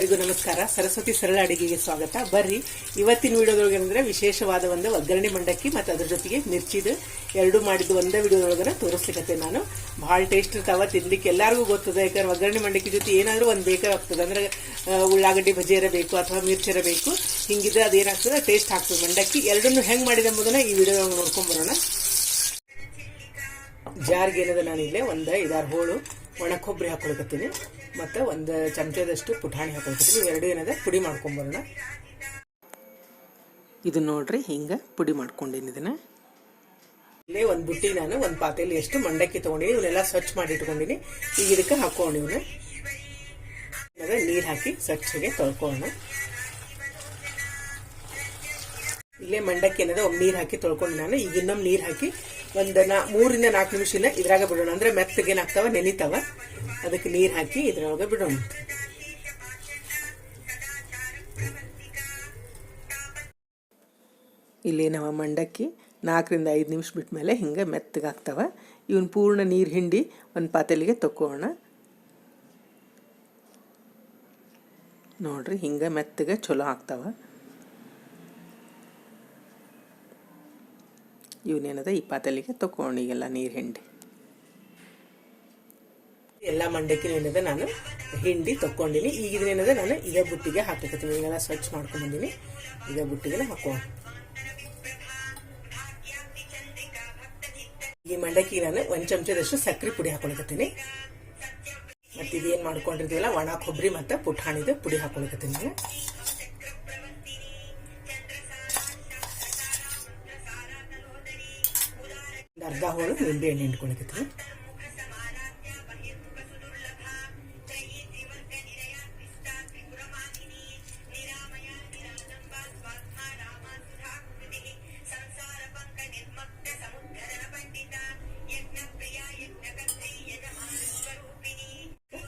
ಎಲ್ಲರಿಗೂ ನಮಸ್ಕಾರ. ಸರಸ್ವತಿ ಸರಳ ಅಡಿಗೆಗೆ ಸ್ವಾಗತ. ಬರ್ರಿ ಇವತ್ತಿನ ವಿಡಿಯೋದೊಳಗೆ ಅಂದ್ರೆ ವಿಶೇಷವಾದ ಒಂದು ಒಗ್ಗರಣೆ ಮಂಡಕ್ಕಿ ಮತ್ತು ಅದ್ರ ಜೊತೆಗೆ ಮಿರ್ಚಿದು ಎರಡು ಮಾಡಿದ್ದು ಒಂದೇ ವಿಡಿಯೋದೊಳಗನ ತೋರಿಸ್ಲಿಕ್ಕೆ ನಾನು. ಭಾಳ ಟೇಸ್ಟ್ ಇರ್ತಾವ, ತಿನ್ಲಿಕ್ಕೆ ಎಲ್ಲರಿಗೂ ಗೊತ್ತದ. ಯಾಕಂದ್ರೆ ಒಗ್ಗರಣೆ ಮಂಡಕ್ಕಿ ಜೊತೆ ಏನಾದ್ರೂ ಒಂದು ಬೇಕಾಗ್ತದೆ. ಅಂದ್ರೆ ಉಳ್ಳಾಗಡ್ಡಿ ಬಜ್ಜಿ ಇರಬೇಕು ಅಥವಾ ಮಿರ್ಚಿ ಇರಬೇಕು. ಹಿಂಗಿದ್ರೆ ಅದೇನಾಗ್ತದೆ, ಟೇಸ್ಟ್ ಆಗ್ತದೆ. ಮಂಡಕ್ಕಿ ಎರಡನ್ನೂ ಹೆಂಗ್ ಮಾಡಿದೆ ಎಂಬುದನ್ನ ಈ ವಿಡಿಯೋದೊಳಗೆ ನೋಡ್ಕೊಂಡ್ ಬರೋಣ. ಜಾರ್ಗೆ ಏನದ ನಾನಿಲ್ಲೇ ಒಂದು 5-6 ಹೋಳು ಒಣ ಕೊಬ್ಬರಿ ಹಾಕೊಳಕತ್ತೀನಿ ಮತ್ತು ಒಂದು ಚಮಚದಷ್ಟು ಪುಟಾಣಿ ಹಾಕೊಳಕತ್ತೀನಿ. ಇವೆರಡು ಏನದ ಪುಡಿ ಮಾಡ್ಕೊಂಬರೋಣ. ಇದು ನೋಡ್ರಿ ಹಿಂಗೆ ಪುಡಿ ಮಾಡ್ಕೊಂಡಿನಿ. ಇದನ್ನ ಇಲ್ಲೇ ಒಂದು ಬುಟ್ಟಿ ನಾನು ಒಂದು ಪಾತ್ರೆಯಲ್ಲಿ ಎಷ್ಟು ಮಂಡಕ್ಕಿ ತೊಗೊಂಡಿನಿ. ಇವನ್ನೆಲ್ಲ ಸ್ವಚ್ಛ ಮಾಡಿ ಇಟ್ಕೊಂಡಿನಿ. ಈಗ ಇದಕ್ಕೆ ಹಾಕೊಂಡು ಇವನ್ನ ನೀರು ಹಾಕಿ ಸ್ವಚ್ಛಗೆ ತೊಳ್ಕೊಳ್ಳೋಣ. ಇಲ್ಲೇ ಮಂಡಕ್ಕಿ ಏನದ ಒಂದು ನೀರು ಹಾಕಿ ತೊಳ್ಕೊಂಡು ನಾನು ಈಗ ಇನ್ನೊಮ್ಮೆ ನೀರು ಹಾಕಿ ಒಂದು 3-4 ನಿಮಿಷ ಇದ್ರಾಗ ಬಿಡೋಣ. ಅಂದ್ರೆ ಮೆತ್ತಗೆ ಏನಾಗ್ತಾವ, ನೆನಿತಾವ. ಅದಕ್ಕೆ ನೀರು ಹಾಕಿ ಇದ್ರೊಳಗೆ ಬಿಡೋಣ. ಇಲ್ಲಿ ನಾವು ಮಂಡಕ್ಕಿ 4-5 ನಿಮಿಷ ಬಿಟ್ಟ ಮೇಲೆ ಹಿಂಗೆ ಮೆತ್ತಗಾಗ್ತಾವ. ಇವನ್ ಪೂರ್ಣ ನೀರು ಹಿಂಡಿ ಒಂದು ಪಾತ್ರೆಗೆ ತಕ್ಕೋಣ. ನೋಡ್ರಿ ಹಿಂಗೆ ಮೆತ್ತಗೆ ಚಲೋ ಆಗ್ತಾವ. ಇವನೇನದ ಈ ಪಾತ್ರೆಗೆ ತಕ್ಕೊಂಡು ಈಗೆಲ್ಲ ನೀರು ಹಿಂಡಿ ಎಲ್ಲ ಮಂಡಕ್ಕಿ ಏನದ ನಾನು ಹಿಂಡಿ ತಕ್ಕೊಂಡಿನಿ. ಈಗ ಇದನ್ನೇನದ ನಾನು ಇದೇ ಬುಟ್ಟಿಗೆ ಹಾಕಕತ್ತೀನಿ. ಈಗೆಲ್ಲ ಸ್ವಚ್ಛ ಮಾಡ್ಕೊಂಡ್ಬಂದಿನಿ. ಇದೇ ಬುಟ್ಟಿಗೆ ಹಾಕೋಣ. ಈ ಮಂಡಕ್ಕಿ ನಾನು 1 ಚಮಚದಷ್ಟು ಸಕ್ಕರೆ ಪುಡಿ ಹಾಕೊಳಕತ್ತೀನಿ. ಮತ್ತೆ ಇದೇನ್ ಮಾಡ್ಕೊಂಡಿರ್ತೀವಲ್ಲ ಒಣ ಕೊಬ್ಬರಿ ಮತ್ತು ಪುಟಾಣಿದ ಪುಡಿ ಹಾಕೊಳಕತ್ತೀನಿ ನಾನು. ಅರ್ಧ ಹೋಳು ನಿಂಬೆ ಎಣ್ಣೆ ಹಿಂಡ್ಕೊಳಕತ್ತೀನಿ.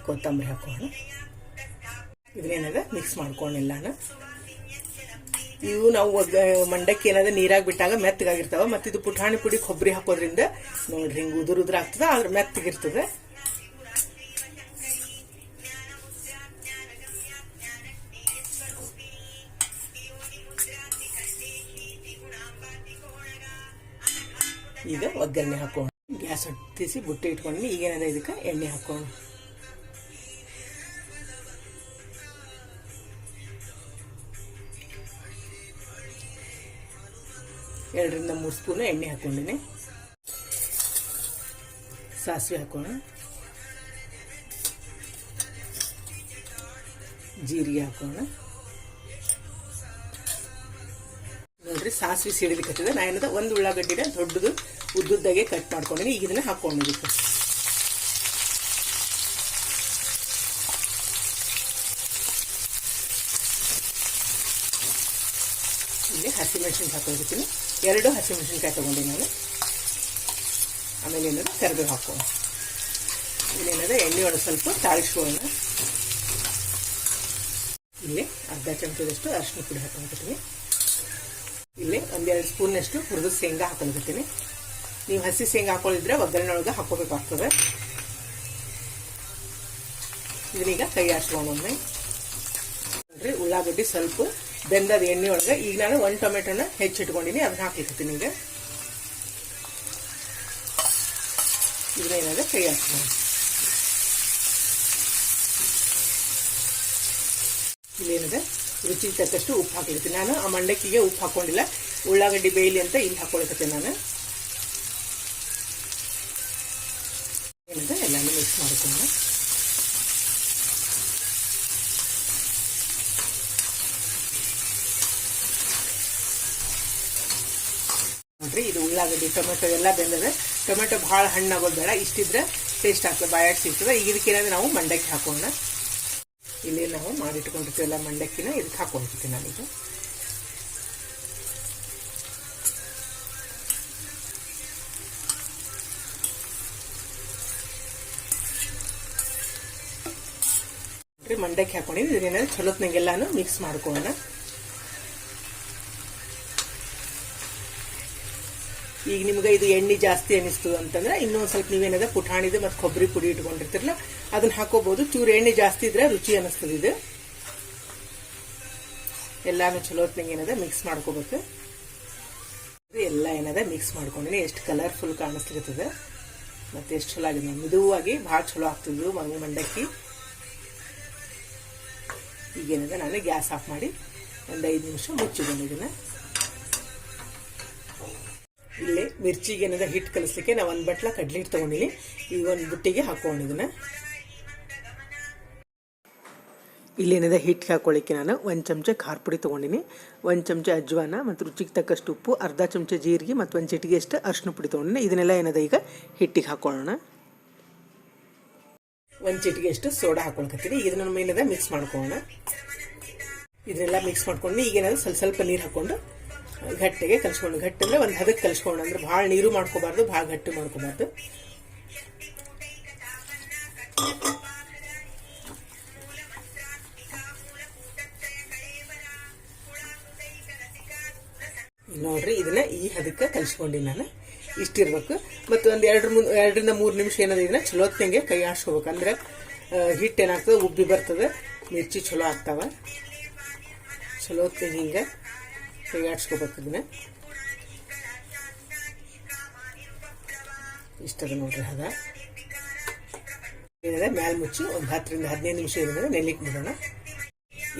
ಕೊತ್ತಂಬರಿ ಹಾಕೋಣ. ಇದನ್ನೇನದ ಮಿಕ್ಸ್ ಮಾಡ್ಕೊಂಡಿಲ್ಲಾನ. ಇವು ನಾವು ಮಂಡಕ್ಕಿ ಏನದ ನೀರಾಗಿ ಬಿಟ್ಟಾಗ ಮೆತ್ತಗಾಗಿರ್ತಾವ. ಮತ್ತು ಇದು ಪುಟಾಣಿ ಪುಡಿ ಕೊಬ್ಬರಿ ಹಾಕೋದ್ರಿಂದ ನೋಡ್ರಿ ಹಿಂಗೆ ಉದುರುದ್ರ ಆಗ್ತದ, ಆದ್ರೆ ಮೆತ್ತಗಿರ್ತದೆ. ಈಗ ಒಗ್ಗರಣೆ ಹಾಕೋಣ. ಗ್ಯಾಸ್ ಹತ್ತಿಸಿ ಬುಟ್ಟಿ ಇಟ್ಕೊಂಡು ಈಗೇನದ ಇದಕ್ಕೆ ಎಣ್ಣೆ ಹಾಕೋಣ. ಎರಡರಿಂದ 3 ಸ್ಪೂನ್ ಎಣ್ಣೆ ಹಾಕೊಂಡಿನಿ. ಸಾಸಿವೆ ಹಾಕೋಣ. ಜೀರಿಗೆ ಹಾಕೋಣ. ನೋಡ್ರಿ ಸಾಸಿವೆ ಸಿಡಿಲಿಕ್ಕತ್ತಿದೆ. ನಾ ಏನದ ಒಂದು ಉಳ್ಳಾಗಡ್ಡಿನ ದೊಡ್ಡದು ಉದ್ದುದ್ದಾಗೆ ಕಟ್ ಮಾಡ್ಕೊಂಡಿನಿ. ಈಗ ಇದನ್ನ ಹಾಕೊಂಡಿದ್ದಕ್ಕೆ ಇಲ್ಲಿ ಹಸಿಮೆಣಸಿನ್ಕಾಯಿ ಹಾಕೊಂಡಿರ್ತೀನಿ. 2 ಹಸಿಮೆಣಸಿನ್ಕಾಯಿ ತಗೊಂಡಿ ನಾನು. ಆಮೇಲೆ ಏನದ ಕರಿಬೇವು ಹಾಕೋಣ. ಇಲ್ಲೇನದ ಎಣ್ಣೆ ಒಳಗೆ ಸ್ವಲ್ಪ ತಾಳಿಸ್ಕೊಳ್ಳೋಣ. ಇಲ್ಲಿ ಅರ್ಧ ಚಮಚದಷ್ಟು ಅರಿಶಿನ ಪುಡಿ ಹಾಕೊಂಡಿರ್ತೀನಿ. ಇಲ್ಲಿ 1-2 ಸ್ಪೂನ್ನಷ್ಟು ಹುರಿದ ಶೇಂಗಾ ಹಾಕೊಂಡಿರ್ತೀನಿ. ನೀವು ಹಸಿ ಶೇಂಗಾ ಹಾಕೊಂಡಿದ್ರೆ ಒಗ್ಗರಣೆ ಒಳಗೆ ಹಾಕೋಬೇಕಾಗ್ತದೆ. ಇದನ್ನೀಗ ಕೈ ಆರಿಸ್ಕೊಂಡು ಒಮ್ಮೆ ನೋಡ್ರಿ ಉಳ್ಳಾಗಡ್ಡಿ ಸ್ವಲ್ಪ ಬೆಂದದ ಎಣ್ಣೆ ಒಳಗೆ ಈಗ ನಾನು 1 ಟೊಮೆಟೊನ ಹೆಚ್ಚಿಟ್ಕೊಂಡಿನಿ. ಅದನ್ನ ಹಾಕಿರ್ತೀನಿ. ಈಗ ಇದನ್ನೇನಾದ್ರೆ ಕೈ ಹಾಕ್ತೀನಿ. ಇಲ್ಲೇನಿದೆ ರುಚಿಗೆ ತಕ್ಕಷ್ಟು ಉಪ್ಪು ಹಾಕಿರ್ತೀನಿ. ನಾನು ಆ ಮಂಡಕ್ಕಿಗೆ ಉಪ್ಪು ಹಾಕೊಂಡಿಲ್ಲ, ಉಳ್ಳಾಗಡ್ಡಿ ಬೇಯಲಿ ಅಂತ ಇಲ್ಲಿ ಹಾಕೊಳಕತ್ತೀನಿ ನಾನು. ಏನಿದೆ ಎಲ್ಲಾನು ಮಿಕ್ಸ್ ಮಾಡ್ಕೊಂಡು ನೋಡ್ರಿ ಇದು ಉಳ್ಳಾಗಡ್ಡಿ ಟೊಮೆಟೊ ಎಲ್ಲ ಬೆಂದದ. ಟೊಮೆಟೊ ಭಾಳ ಹಣ್ಣಾಗೋದು ಬೇಡ, ಇಷ್ಟಿದ್ರೆ ಟೇಸ್ಟ್ ಆಗ್ತದೆ, ಬಾಯಾಗಿ ಸಿಗ್ತದೆ. ಈಗ ಇದಕ್ಕೇನಾದ್ರೆ ನಾವು ಮಂಡಕ್ಕಿ ಹಾಕೋಣ. ಇಲ್ಲಿ ನಾವು ಮಾಡಿಟ್ಕೊಂಡಿರ್ತೀವಲ್ಲ ಮಂಡಕ್ಕಿನ ಇದಕ್ಕೆ ಹಾಕೊಂಡಿರ್ತೀನಿ ನಾನೀಗ. ಮಂಡಕ್ಕಿ ಹಾಕೊಂಡಿದ್ದು ಇದನ್ನೇನಾದ್ರೆ ಚಲೋತ್ನಾಗೆಲ್ಲಾನು ಮಿಕ್ಸ್ ಮಾಡ್ಕೊಳ್ಳೋಣ. ಈಗ ನಿಮ್ಗೆ ಇದು ಎಣ್ಣೆ ಜಾಸ್ತಿ ಅನಿಸ್ತು ಅಂತಂದ್ರೆ ಇನ್ನೊಂದು ಸ್ವಲ್ಪ ನೀವೇನದ ಪುಟಾಣಿದು ಮತ್ತು ಕೊಬ್ಬರಿ ಪುಡಿ ಇಟ್ಕೊಂಡಿರ್ತಿರಲ್ಲ ಅದನ್ನ ಹಾಕೋಬಹುದು. ಚೂರು ಎಣ್ಣೆ ಜಾಸ್ತಿ ಇದ್ರೆ ರುಚಿ ಅನಿಸ್ತದೆ ಇದು. ಎಲ್ಲಾನು ಚಲೋ ಹೊತ್ತಿಗೆ ಏನದ ಮಿಕ್ಸ್ ಮಾಡ್ಕೋಬೇಕು. ಎಲ್ಲ ಏನದ ಮಿಕ್ಸ್ ಮಾಡ್ಕೊಂಡಿನಿ. ಎಷ್ಟು ಕಲರ್ಫುಲ್ ಕಾಣಿಸ್ಲಿರ್ತದೆ ಮತ್ತೆ ಎಷ್ಟು ಚಲೋ ಆಗಿದೆ. ಮಿದುವಾಗಿ ಭಾಳ ಚಲೋ ಆಗ್ತಿದ್ವು ಮಂಡಕ್ಕಿ. ಈಗೇನದ ನಾನು ಗ್ಯಾಸ್ ಆಫ್ ಮಾಡಿ ಒಂದು 5 ನಿಮಿಷ ಮುಚ್ಚಿಕೊಂಡು ಇದನ್ನ. ಇಲ್ಲೇ ಮಿರ್ಚಿಗೆ ಏನದ ಹಿಟ್ಟು ಕಲಿಸ್ಲಿಕ್ಕೆ ನಾವು 1 ಬಟ್ಲ ಕಡ್ಲಿ ಹಿಟ್ಟು ತಗೊಂಡಿನಿ. ಈಗ ಒಂದು ಬುಟ್ಟಿಗೆ ಹಾಕೊಂಡಿದ್ದನ್ನ ಇಲ್ಲೇನದ ಹಿಟ್ಟು ಹಾಕೊಳ್ಳಿಕ್ಕೆ ನಾನು 1 ಚಮಚ ಖಾರ ಪುಡಿ ತೊಗೊಂಡಿನಿ, 1 ಚಮಚ ಅಜ್ವಾನ ಮತ್ತು ರುಚಿಗೆ ತಕ್ಕಷ್ಟು ಉಪ್ಪು, ಅರ್ಧ ಚಮಚ ಜೀರಿಗೆ ಮತ್ತು 1 ಚಿಟಿಗೆ ಅಷ್ಟು ಅರಿಶಿನ ಪುಡಿ ತೊಗೊಂಡಿನಿ. ಇದನ್ನೆಲ್ಲ ಏನದ ಈಗ ಹಿಟ್ಟಿಗೆ ಹಾಕೊಳ್ಳೋಣ. 1 ಚಿಟಿಗೆ ಅಷ್ಟು ಸೋಡಾ ಹಾಕೊಳಕತ್ತೀನಿ. ಇದನ್ನ ನಮ್ಮ ಏನದ ಮಿಕ್ಸ್ ಮಾಡ್ಕೊಳ್ಳೋಣ. ಇದನ್ನೆಲ್ಲ ಮಿಕ್ಸ್ ಮಾಡ್ಕೊಂಡು ಈಗೇನಾದ್ರು ಸ್ವಲ್ಪ ನೀರು ಹಾಕೊಂಡು ಗಟ್ಟಿಗೆ ಕಲ್ಸ್ಕೊಂಡು, ಗಟ್ಟಿ ಅಂದ್ರೆ ಒಂದು ಹದಕ್ಕೆ ಕಲ್ಸ್ಕೊಂಡು, ಅಂದ್ರೆ ಭಾಳ ನೀರು ಮಾಡ್ಕೋಬಾರ್ದು, ಭಾಳ ಗಟ್ಟಿ ಮಾಡ್ಕೋಬಾರ್ದು. ನೋಡ್ರಿ ಇದನ್ನ ಈ ಹದಕ್ಕೆ ಕಲ್ಸ್ಕೊಂಡಿ ನಾನು. ಇಷ್ಟಿರ್ಬೇಕು. ಮತ್ತು ಒಂದು 2ರಿಂದ 3 ನಿಮಿಷ ಏನದ ಇದನ್ನ ಚಲೋ ಹೊತ್ತಿಗೆ ಕೈ ಆಡ್ಸ್ಕೋಬೇಕು. ಅಂದ್ರೆ ಹಿಟ್ಟು ಏನಾಗ್ತದೆ ಉಬ್ಬಿ ಬರ್ತದೆ, ಮಿರ್ಚಿ ಚಲೋ ಆಗ್ತಾವ. ಚಲೋ ಹೊತ್ತಿಗೆ ಹಿಂಗೆ ಕೈ ಆಡ್ಸ್ಕೋಬೇಕು. ಇದನ್ನ ಇಷ್ಟದ ನೋಡ್ರಿ ಹದ. ಏನದ ಮ್ಯಾಲ ಮುಚ್ಚಿ ಒಂದು 10ರಿಂದ 15 ನಿಮಿಷ ಏನದ ನೆಲ್ಲಿಕ್ಕೆ ಬಿಡೋಣ.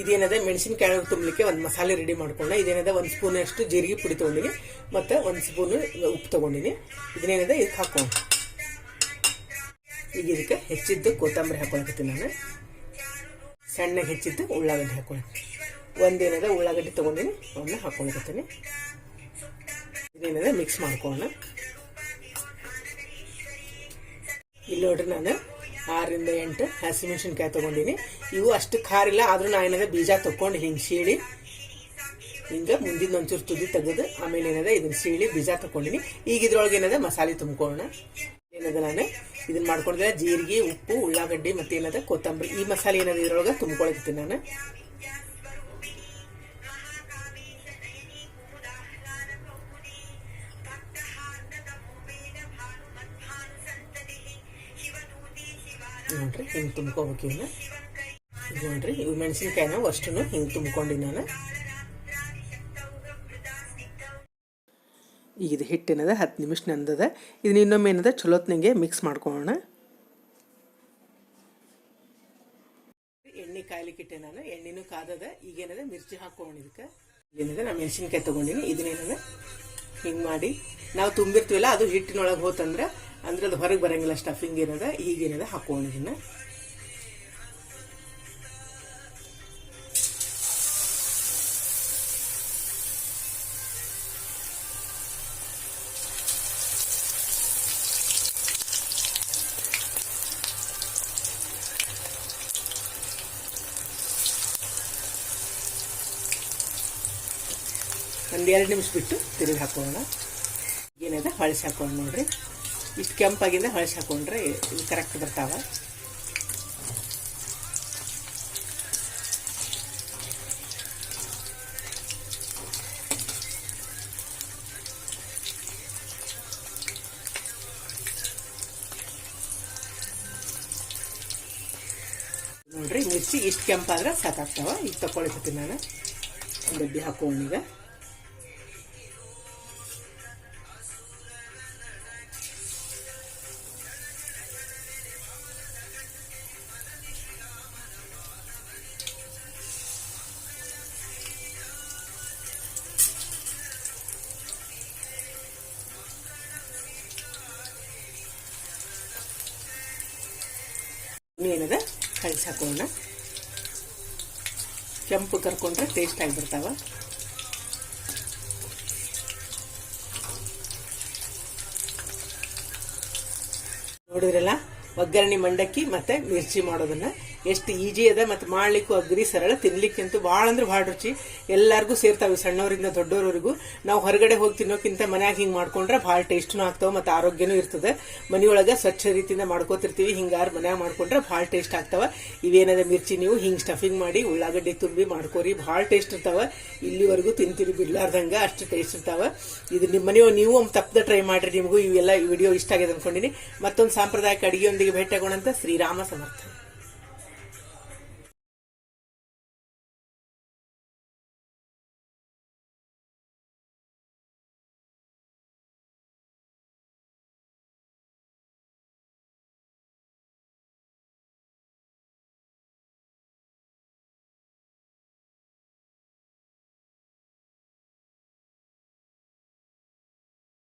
ಇದೇನದ ಮೆಣಸಿನಕಾಯಿ ತುಂಬಲಿಕ್ಕೆ ಒಂದು ಮಸಾಲೆ ರೆಡಿ ಮಾಡ್ಕೊಂಡ. ಇದೇನದ 1 ಸ್ಪೂನ್ ಅಷ್ಟು ಜೀರಿಗೆ ಪುಡಿ ತೊಗೊಂಡಿನಿ ಮತ್ತು 1 ಸ್ಪೂನ್ ಉಪ್ಪು ತೊಗೊಂಡಿನಿ. ಇದನ್ನೇನದ ಇದಕ್ಕೆ ಹಾಕೋಣ. ಈಗ ಇದಕ್ಕೆ ಹೆಚ್ಚಿದ್ದು ಕೊತ್ತಂಬರಿ ಹಾಕೊಳಕತ್ತೀನಿ ನಾನು. ಸಣ್ಣಗೆ ಹೆಚ್ಚಿದ್ದು ಉಳ್ಳಾಗಡ್ಡಿ ಹಾಕೊಳ್ಳಿ. ಒಂದೇನದ ಉಳ್ಳಾಗಡ್ಡಿ ತೊಗೊಂಡಿನಿ, ಅವನ್ನ ಹಾಕೊಳಕತ್ತೀನಿ. ಇದೇನದ ಮಿಕ್ಸ್ ಮಾಡ್ಕೊಳ್ಳೋಣ. ಇಲ್ಲಿ ನೋಡ್ರಿ ನಾನು 6ರಿಂದ 8 ಹಸಿಮೆಣಸಿನ್ಕಾಯಿ ತೊಗೊಂಡಿನಿ. ಇವು ಅಷ್ಟು ಖಾರ ಇಲ್ಲ, ಆದ್ರೂ ನಾ ಏನದ ಬೀಜ ತೊಗೊಂಡು ಹಿಂಗೆ ಸೀಳಿ ಹಿಂಗೆ ಮುಂದಿನ ಒಂಚೂರು ತುದಿ ತೆಗೆದು ಆಮೇಲೆ ಏನದ ಇದನ್ನ ಸೀಳಿ ಬೀಜ ತೊಗೊಂಡಿನಿ. ಈಗ ಇದ್ರೊಳಗೆ ಏನದ ಮಸಾಲೆ ತುಂಬ್ಕೊಳ್ಳೋಣ. ಏನದ ನಾನು ಇದನ್ನ ಮಾಡ್ಕೊಂಡಿದ್ದೆ ಜೀರಿಗೆ, ಉಪ್ಪು, ಉಳ್ಳಾಗಡ್ಡಿ ಮತ್ತೆ ಏನದ ಕೊತ್ತಂಬರಿ. ಈ ಮಸಾಲೆ ಏನದ ಇದ್ರೊಳಗೆ ತುಂಬ್ಕೊಳಕತ್ತೀನಿ ನಾನು. ನೋಡ್ರಿ ಹಿಂಗೆ ತುಂಬ್ಕೋಬೇಕು. ಇವನ್ನ ನೋಡ್ರಿ ಇವು ಮೆಣಸಿನ್ಕಾಯಿನ ಅಷ್ಟು ಹಿಂಗೆ ತುಂಬ್ಕೊಂಡಿ ನಾನು. ಈಗ ಇದು ಹಿಟ್ಟೇನದ 10 ನಿಮಿಷ ನಂದದ. ಇದನ್ನ ಇನ್ನೊಮ್ಮೆ ಏನದ ಚಲೋತ್ನಂಗೆ ಮಿಕ್ಸ್ ಮಾಡ್ಕೊಳ್ಳೋಣ. ಎಣ್ಣೆ ಕಾಯ್ಲಿಕ್ಕೆ ಇಟ್ಟೆ ನಾನು. ಎಣ್ಣೆನೂ ಕಾದದ. ಈಗೇನದ ಮಿರ್ಚಿ ಹಾಕೋಣ. ಇದಕ್ಕೆ ಏನದ ನಾ ಮೆಣಸಿನ್ಕಾಯಿ ತೊಗೊಂಡಿನಿ. ಇದನ್ನೇನದ ಹಿಂಗೆ ಮಾಡಿ ನಾವು ತುಂಬಿರ್ತೀವಲ್ಲ ಅದು ಹಿಟ್ಟಿನೊಳಗೆ ಹೋತಂದ್ರೆ ಅಂದ್ರೆ ಅದು ಹೊರಗೆ ಬರಂಗಿಲ್ಲ ಸ್ಟಫಿಂಗ್ ಏನದ. ಈಗೇನದ ಹಾಕೋಣ. ಇದನ್ನ ಒಂದು 2 ನಿಮಿಷ ಬಿಟ್ಟು ತಿರುಗಿ ಹಾಕೋಣ. ಏನದ ಹೊಳಸಿ ಹಾಕೋಣ. ನೋಡ್ರಿ ಇಷ್ಟು ಕೆಂಪಾಗಿಂದ ಹೊಳಸಿ ಹಾಕೊಂಡ್ರೆ ಇದು ಕರೆಕ್ಟ್ ಬರ್ತಾವ. ನೋಡ್ರಿ ಮಿರ್ಚಿ ಇಷ್ಟು ಕೆಂಪಾದ್ರೆ ಸಾಕಾಗ್ತಾವ. ಈಗ ತಗೊಳ್ತೀನಿ ನಾನು. ಒಂದು ಡಬ್ಬಿ ಹಾಕೋಣ. ಈಗ ಏನದ ಕಳಿಸಿ ಹಾಕೋಣ. ಕೆಂಪು ಕರ್ಕೊಂಡ್ರೆ ಟೇಸ್ಟ್ ಆಗಿಬಿಡ್ತಾವ. ನೋಡಿದ್ರಲ್ಲ ಒಗ್ಗರಣೆ ಮಂಡಕ್ಕಿ ಮತ್ತೆ ಮಿರ್ಚಿ ಮಾಡೋದನ್ನ. ಎಷ್ಟು ಈಜಿ ಅದ ಮತ್ತು ಮಾಡ್ಲಿಕ್ಕೂ ಅಗ್ರಿ ಸರಳ, ತಿನ್ಲಿಕ್ಕಂತೂ ಭಾಳ ಅಂದ್ರೆ ಭಾಳ ರುಚಿ. ಎಲ್ಲರಿಗೂ ಸೇರ್ತಾವೆ, ಸಣ್ಣವರಿಂದ ದೊಡ್ಡವರವರೆಗೂ. ನಾವು ಹೊರಗಡೆ ಹೋಗಿ ತಿನ್ನೋಕ್ಕಿಂತ ಮನ್ಯಾಗ ಹಿಂಗೆ ಮಾಡ್ಕೊಂಡ್ರೆ ಭಾಳ ಟೇಸ್ಟ್ನೂ ಆಗ್ತಾವೆ ಮತ್ತು ಆರೋಗ್ಯನೂ ಇರ್ತದೆ. ಮನೆಯೊಳಗೆ ಸ್ವಚ್ಛ ರೀತಿಯಿಂದ ಮಾಡ್ಕೋತಿರ್ತೀವಿ, ಹಿಂಗಾರು ಮನ್ಯಾಗ ಮಾಡ್ಕೊಂಡ್ರೆ ಭಾಳ ಟೇಸ್ಟ್ ಆಗ್ತಾವ. ಇವೇನದ ಮಿರ್ಚಿ ನೀವು ಹಿಂಗೆ ಸ್ಟಫಿಂಗ್ ಮಾಡಿ ಉಳ್ಳಾಗಡ್ಡಿ ತುಂಬಿ ಮಾಡ್ಕೋರಿ, ಭಾಳ ಟೇಸ್ಟ್ ಇರ್ತಾವ. ಇಲ್ಲಿವರೆಗೂ ತಿಂತೀರಿ ಬಿಡ್ಲಾರ್ದಂಗ ಅಷ್ಟು ಟೇಸ್ಟ್ ಇರ್ತಾವ. ಇದು ನಿಮ್ಮ ಮನೆಯೊಳಗೆ ನೀವು ತಪ್ಪದ ಟ್ರೈ ಮಾಡ್ರಿ. ನಿಮಗೂ ಇವೆಲ್ಲ ವಿಡಿಯೋ ಇಷ್ಟ ಆಗಿದೆ ಅನ್ಕೊಂಡಿನಿ. ಮತ್ತೊಂದು ಸಾಂಪ್ರದಾಯಿಕ ಅಡಿಗೆಯೊಂದಿಗೆ ಭೇಟಿಯಾಗೋಣಂತ. ಶ್ರೀರಾಮ ಸಮರ್ಥ.